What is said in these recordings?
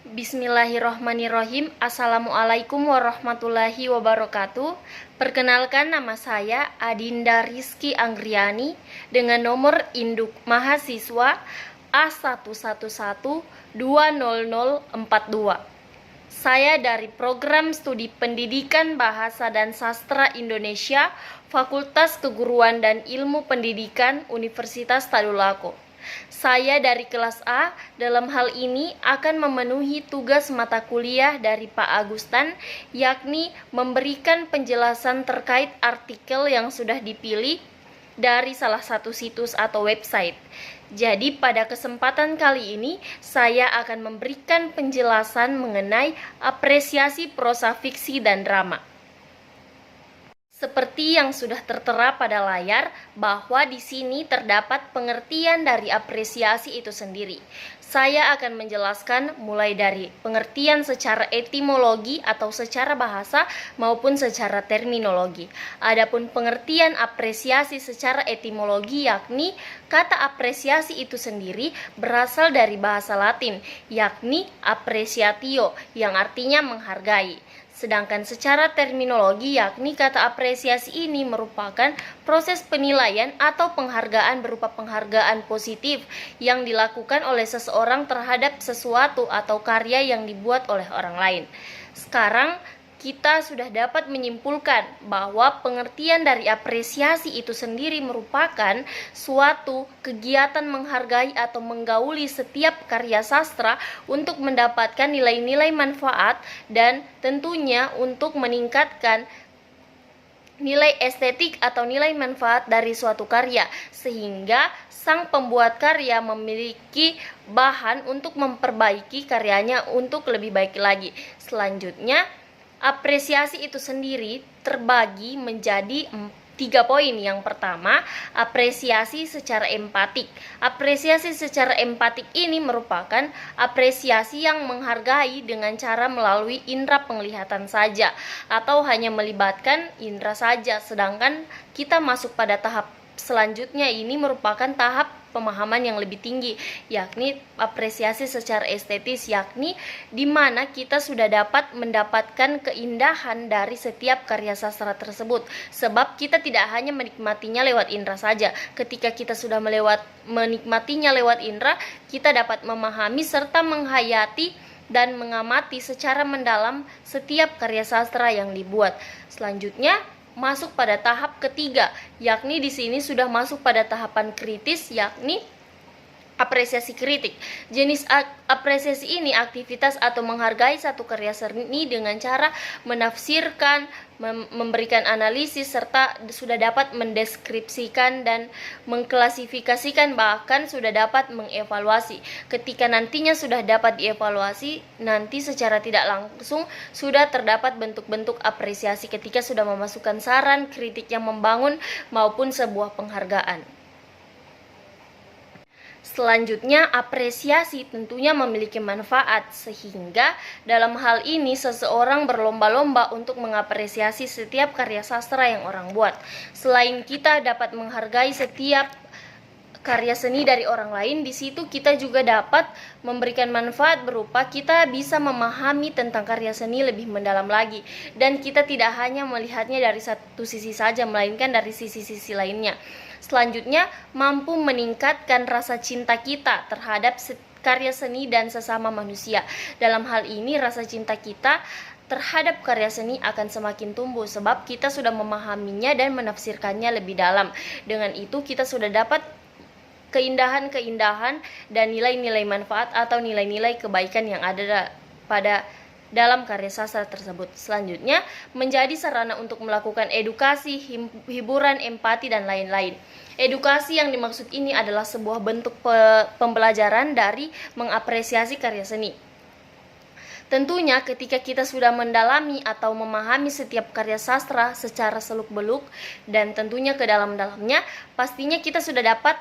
Bismillahirrohmanirrohim. Assalamualaikum warahmatullahi wabarakatuh. Perkenalkan, nama saya Adinda Rizky Anggriani dengan nomor induk mahasiswa A11120042. Saya dari Program Studi Pendidikan Bahasa dan Sastra Indonesia, Fakultas Keguruan dan Ilmu Pendidikan Universitas Tadulako. Saya dari kelas A dalam hal ini akan memenuhi tugas mata kuliah dari Pak Agustan, yakni memberikan penjelasan terkait artikel yang sudah dipilih dari salah satu situs atau website. Jadi pada kesempatan kali ini saya akan memberikan penjelasan mengenai apresiasi prosa fiksi dan drama. Seperti yang sudah tertera pada layar, bahwa di sini terdapat pengertian dari apresiasi itu sendiri. Saya akan menjelaskan mulai dari pengertian secara etimologi atau secara bahasa maupun secara terminologi. Adapun pengertian apresiasi secara etimologi, yakni kata apresiasi itu sendiri berasal dari bahasa Latin, yakni appreciatio, yang artinya menghargai. Sedangkan secara terminologi, yakni kata apresiasi ini merupakan proses penilaian atau penghargaan berupa penghargaan positif yang dilakukan oleh seseorang terhadap sesuatu atau karya yang dibuat oleh orang lain. Sekarang kita sudah dapat menyimpulkan bahwa pengertian dari apresiasi itu sendiri merupakan suatu kegiatan menghargai atau menggauli setiap karya sastra untuk mendapatkan nilai-nilai manfaat dan tentunya untuk meningkatkan nilai estetik atau nilai manfaat dari suatu karya, sehingga sang pembuat karya memiliki bahan untuk memperbaiki karyanya untuk lebih baik lagi. Selanjutnya, apresiasi itu sendiri terbagi menjadi 3 poin. Yang pertama, apresiasi secara empatik. Apresiasi secara empatik ini merupakan apresiasi yang menghargai dengan cara melalui indera penglihatan saja atau hanya melibatkan indera saja. Sedangkan kita masuk pada tahap selanjutnya, ini merupakan tahap pemahaman yang lebih tinggi, yakni apresiasi secara estetis, yakni di mana kita sudah dapat mendapatkan keindahan dari setiap karya sastra tersebut. Sebab kita tidak hanya menikmatinya lewat indera saja. Ketika kita sudah menikmatinya lewat indera, kita dapat memahami serta menghayati dan mengamati secara mendalam setiap karya sastra yang dibuat. Selanjutnya masuk pada tahap ketiga, yakni di sini sudah masuk pada tahapan kritis, yakni apresiasi kritik. Jenis apresiasi ini aktivitas atau menghargai satu karya seni dengan cara menafsirkan, memberikan analisis, serta sudah dapat mendeskripsikan dan mengklasifikasikan, bahkan sudah dapat mengevaluasi. Ketika nantinya sudah dapat dievaluasi, nanti secara tidak langsung sudah terdapat bentuk-bentuk apresiasi ketika sudah memasukkan saran, kritik yang membangun maupun sebuah penghargaan. Selanjutnya, apresiasi tentunya memiliki manfaat, sehingga dalam hal ini seseorang berlomba-lomba untuk mengapresiasi setiap karya sastra yang orang buat. Selain kita dapat menghargai setiap karya seni dari orang lain, di situ kita juga dapat memberikan manfaat berupa kita bisa memahami tentang karya seni lebih mendalam lagi, dan kita tidak hanya melihatnya dari satu sisi saja, melainkan dari sisi-sisi lainnya. Selanjutnya, mampu meningkatkan rasa cinta kita terhadap karya seni dan sesama manusia. Dalam hal ini, rasa cinta kita terhadap karya seni akan semakin tumbuh sebab kita sudah memahaminya dan menafsirkannya lebih dalam. Dengan itu, kita sudah dapat keindahan-keindahan dan nilai-nilai manfaat atau nilai-nilai kebaikan yang ada pada dalam karya sastra tersebut. Selanjutnya, menjadi sarana untuk melakukan edukasi, hiburan, empati, dan lain-lain. Edukasi yang dimaksud ini adalah sebuah bentuk pembelajaran dari mengapresiasi karya seni. Tentunya ketika kita sudah mendalami atau memahami setiap karya sastra secara seluk-beluk dan tentunya ke dalam-dalamnya, pastinya kita sudah dapat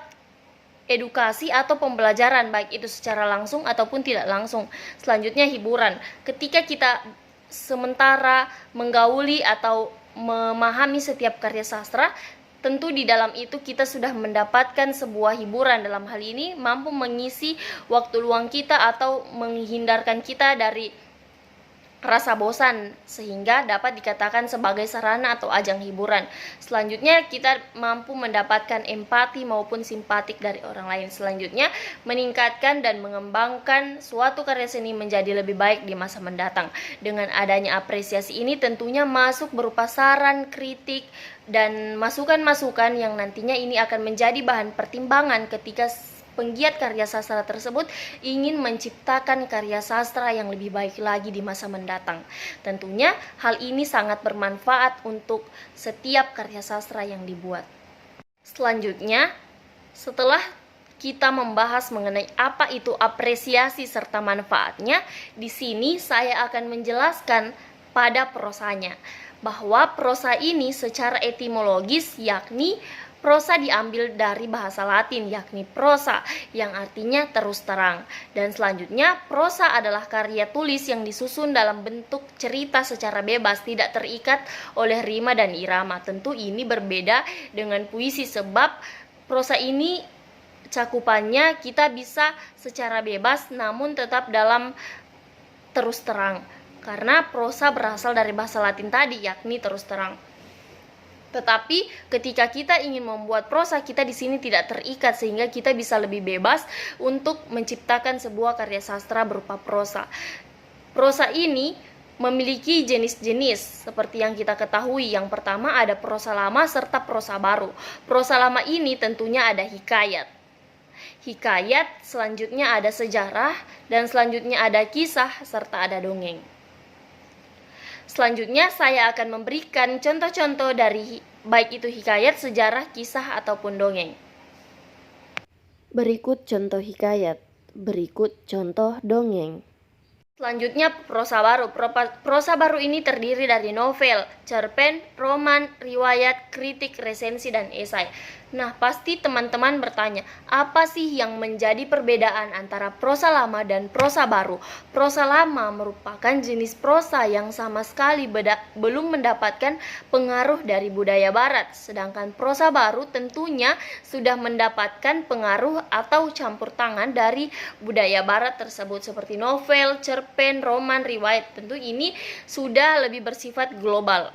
edukasi atau pembelajaran, baik itu secara langsung ataupun tidak langsung. Selanjutnya, hiburan. Ketika kita sementara menggauli atau memahami setiap karya sastra, Tentu di dalam itu kita sudah mendapatkan sebuah hiburan, dalam hal ini mampu mengisi waktu luang kita atau menghindarkan kita dari rasa bosan, sehingga dapat dikatakan sebagai sarana atau ajang hiburan. Selanjutnya kita mampu mendapatkan empati maupun simpatik dari orang lain. Selanjutnya meningkatkan dan mengembangkan suatu karya seni menjadi lebih baik di masa mendatang. Dengan adanya apresiasi ini tentunya masuk berupa saran, kritik, dan masukan-masukan yang nantinya ini akan menjadi bahan pertimbangan ketika penggiat karya sastra tersebut ingin menciptakan karya sastra yang lebih baik lagi di masa mendatang. Tentunya hal ini sangat bermanfaat untuk setiap karya sastra yang dibuat. Selanjutnya, setelah kita membahas mengenai apa itu apresiasi serta manfaatnya, di sini saya akan menjelaskan pada prosanya, bahwa prosa ini secara etimologis yakni prosa diambil dari bahasa Latin, yakni prosa, yang artinya terus terang. Dan selanjutnya, prosa adalah karya tulis yang disusun dalam bentuk cerita secara bebas, tidak terikat oleh rima dan irama. Tentu ini berbeda dengan puisi, sebab prosa ini cakupannya kita bisa secara bebas namun tetap dalam terus terang. Karena prosa berasal dari bahasa Latin tadi, yakni terus terang. Tetapi ketika kita ingin membuat prosa, kita di sini tidak terikat, sehingga kita bisa lebih bebas untuk menciptakan sebuah karya sastra berupa prosa. Prosa ini memiliki jenis-jenis seperti yang kita ketahui. Yang pertama ada prosa lama serta prosa baru. Prosa lama ini tentunya ada hikayat. Hikayat, selanjutnya ada sejarah, dan selanjutnya ada kisah serta ada dongeng. Selanjutnya saya akan memberikan contoh-contoh dari baik itu hikayat, sejarah, kisah, ataupun dongeng. Berikut contoh hikayat, berikut contoh dongeng. Selanjutnya prosa baru. Prosa baru ini terdiri dari novel, cerpen, roman, riwayat, kritik, resensi, dan esai. Nah, pasti teman-teman bertanya, apa sih yang menjadi perbedaan antara prosa lama dan prosa baru? Prosa lama merupakan jenis prosa yang sama sekali belum mendapatkan pengaruh dari budaya barat, sedangkan prosa baru tentunya sudah mendapatkan pengaruh atau campur tangan dari budaya barat tersebut, seperti novel, cerpen, roman, riwayat. Tentu ini sudah lebih bersifat global.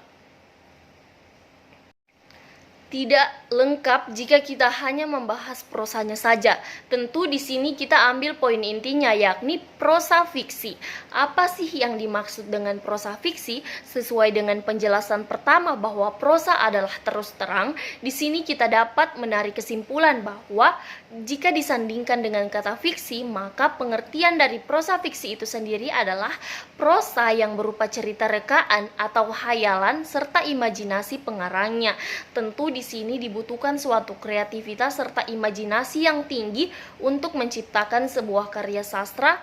Tidak lengkap jika kita hanya membahas prosanya saja. Tentu di sini kita ambil poin intinya, yakni prosa fiksi. Apa sih yang dimaksud dengan prosa fiksi? Sesuai dengan penjelasan pertama bahwa prosa adalah terus terang, di sini kita dapat menarik kesimpulan bahwa jika disandingkan dengan kata fiksi, maka pengertian dari prosa fiksi itu sendiri adalah prosa yang berupa cerita rekaan atau hayalan serta imajinasi pengarangnya. Tentu di sini dibutuhkan suatu kreativitas serta imajinasi yang tinggi untuk menciptakan sebuah karya sastra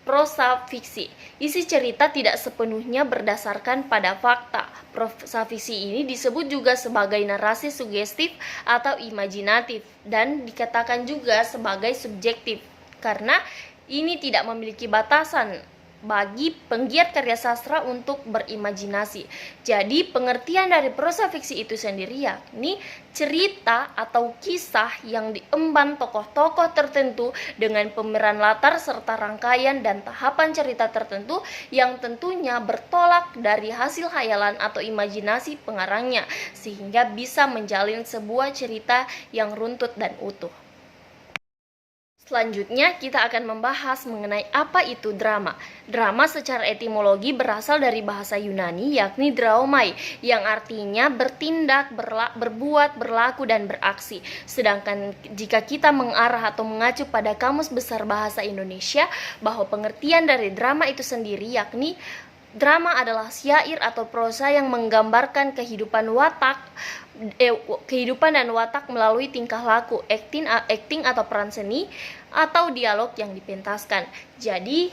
prosa fiksi. Isi cerita tidak sepenuhnya berdasarkan pada fakta. Prosa fiksi ini disebut juga sebagai narasi sugestif atau imajinatif, dan dikatakan juga sebagai subjektif karena ini tidak memiliki batasan bagi penggiat karya sastra untuk berimajinasi. Jadi pengertian dari prosa fiksi itu sendiri yakni cerita atau kisah yang diemban tokoh-tokoh tertentu dengan pemeran latar serta rangkaian dan tahapan cerita tertentu yang tentunya bertolak dari hasil khayalan atau imajinasi pengarangnya, sehingga bisa menjalin sebuah cerita yang runtut dan utuh. Selanjutnya kita akan membahas mengenai apa itu drama. Drama secara etimologi berasal dari bahasa Yunani yakni draomai, yang artinya bertindak, berbuat, berlaku, dan beraksi. Sedangkan jika kita mengarah atau mengacu pada Kamus Besar Bahasa Indonesia, bahwa pengertian dari drama itu sendiri yakni drama adalah syair atau prosa yang menggambarkan kehidupan dan watak melalui tingkah laku, acting atau peran seni, atau dialog yang dipentaskan. Jadi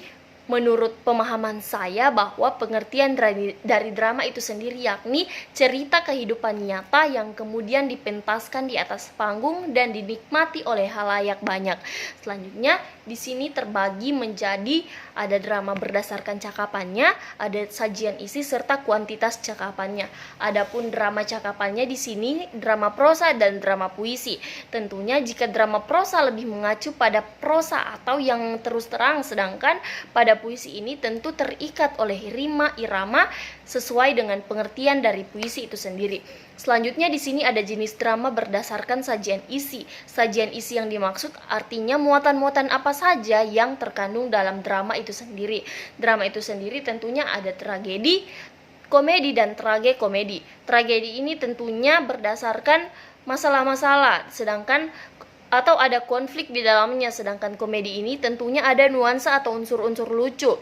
menurut pemahaman saya bahwa pengertian dari drama itu sendiri yakni cerita kehidupan nyata yang kemudian dipentaskan di atas panggung dan dinikmati oleh halayak banyak. Selanjutnya di sini terbagi menjadi ada drama berdasarkan cakapannya, ada sajian isi serta kuantitas cakapannya. Adapun drama cakapannya di sini drama prosa dan drama puisi. Tentunya jika drama prosa lebih mengacu pada prosa atau yang terus terang, sedangkan pada puisi ini tentu terikat oleh rima irama sesuai dengan pengertian dari puisi itu sendiri. Selanjutnya di sini ada jenis drama berdasarkan sajian isi. Sajian isi yang dimaksud artinya muatan-muatan apa saja yang terkandung dalam drama itu sendiri. Drama itu sendiri tentunya ada tragedi, komedi, dan tragikomedi. Tragedi ini tentunya berdasarkan masalah-masalah, sedangkan atau ada konflik di dalamnya, sedangkan komedi ini tentunya ada nuansa atau unsur-unsur lucu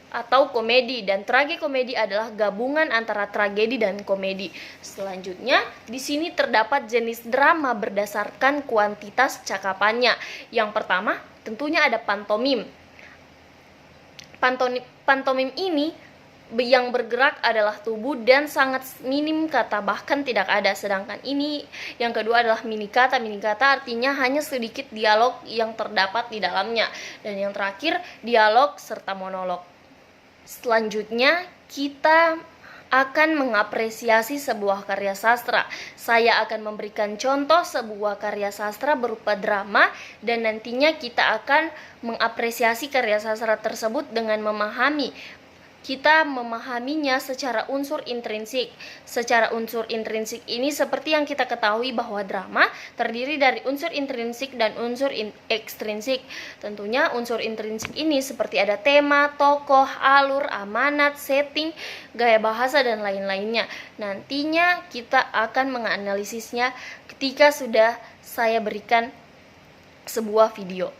atau komedi, dan tragikomedi adalah gabungan antara tragedi dan komedi. Selanjutnya, di sini terdapat jenis drama berdasarkan kuantitas cakapannya. Yang pertama, tentunya ada pantomim. Pantomim ini yang bergerak adalah tubuh dan sangat minim kata, bahkan tidak ada. Sedangkan ini yang kedua adalah minikata. Minikata artinya hanya sedikit dialog yang terdapat di dalamnya. Dan yang terakhir, dialog serta monolog. Selanjutnya, kita akan mengapresiasi sebuah karya sastra. Saya akan memberikan contoh sebuah karya sastra berupa drama, dan nantinya kita akan mengapresiasi karya sastra tersebut dengan kita memahaminya secara unsur intrinsik. Secara unsur intrinsik ini seperti yang kita ketahui bahwa drama terdiri dari unsur intrinsik dan unsur ekstrinsik. Tentunya unsur intrinsik ini seperti ada tema, tokoh, alur, amanat, setting, gaya bahasa, dan lain-lainnya. Nantinya kita akan menganalisisnya ketika sudah saya berikan sebuah video.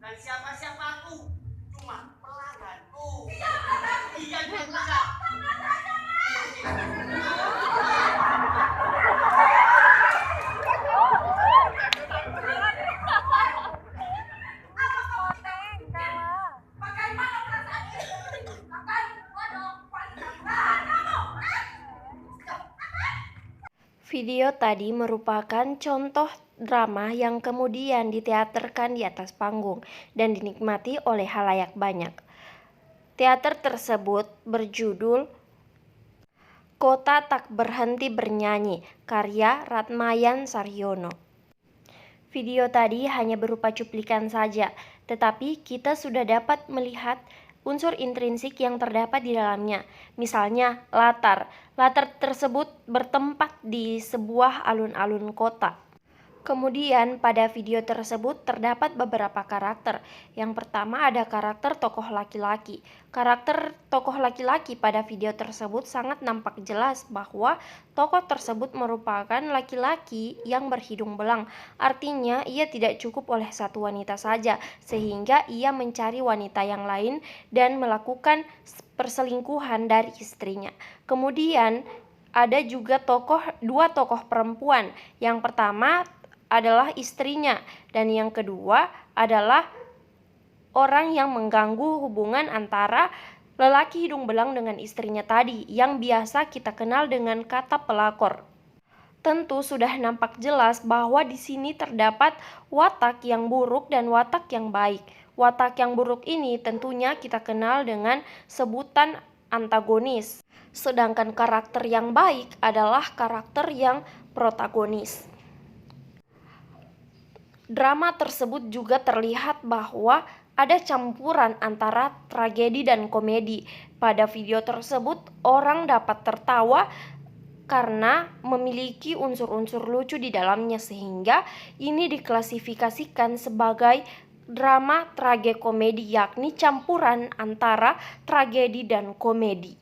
Dan siapa-siapa aku, cuma pelangganku. Iya, juga. Video tadi merupakan contoh drama yang kemudian diteaterkan di atas panggung dan dinikmati oleh halayak banyak. Teater tersebut berjudul Kota Tak Berhenti Bernyanyi, karya Ratmayan Saryono. Video tadi hanya berupa cuplikan saja, tetapi kita sudah dapat melihat unsur intrinsik yang terdapat di dalamnya. Misalnya latar. Latar tersebut bertempat di sebuah alun-alun kota. Kemudian pada video tersebut terdapat beberapa karakter. Yang pertama ada karakter tokoh laki-laki. Karakter tokoh laki-laki pada video tersebut sangat nampak jelas bahwa tokoh tersebut merupakan laki-laki yang berhidung belang. Artinya ia tidak cukup oleh satu wanita saja, sehingga ia mencari wanita yang lain dan melakukan perselingkuhan dari istrinya. Kemudian ada juga dua tokoh perempuan. Yang pertama adalah istrinya, dan yang kedua adalah orang yang mengganggu hubungan antara lelaki hidung belang dengan istrinya tadi, yang biasa kita kenal dengan kata pelakor. Tentu sudah nampak jelas bahwa di sini terdapat watak yang buruk dan watak yang baik. Watak yang buruk ini tentunya kita kenal dengan sebutan antagonis, sedangkan karakter yang baik adalah karakter yang protagonis. Drama tersebut juga terlihat bahwa ada campuran antara tragedi dan komedi. Pada video tersebut, orang dapat tertawa karena memiliki unsur-unsur lucu di dalamnya, sehingga ini diklasifikasikan sebagai drama tragikomedi, yakni campuran antara tragedi dan komedi.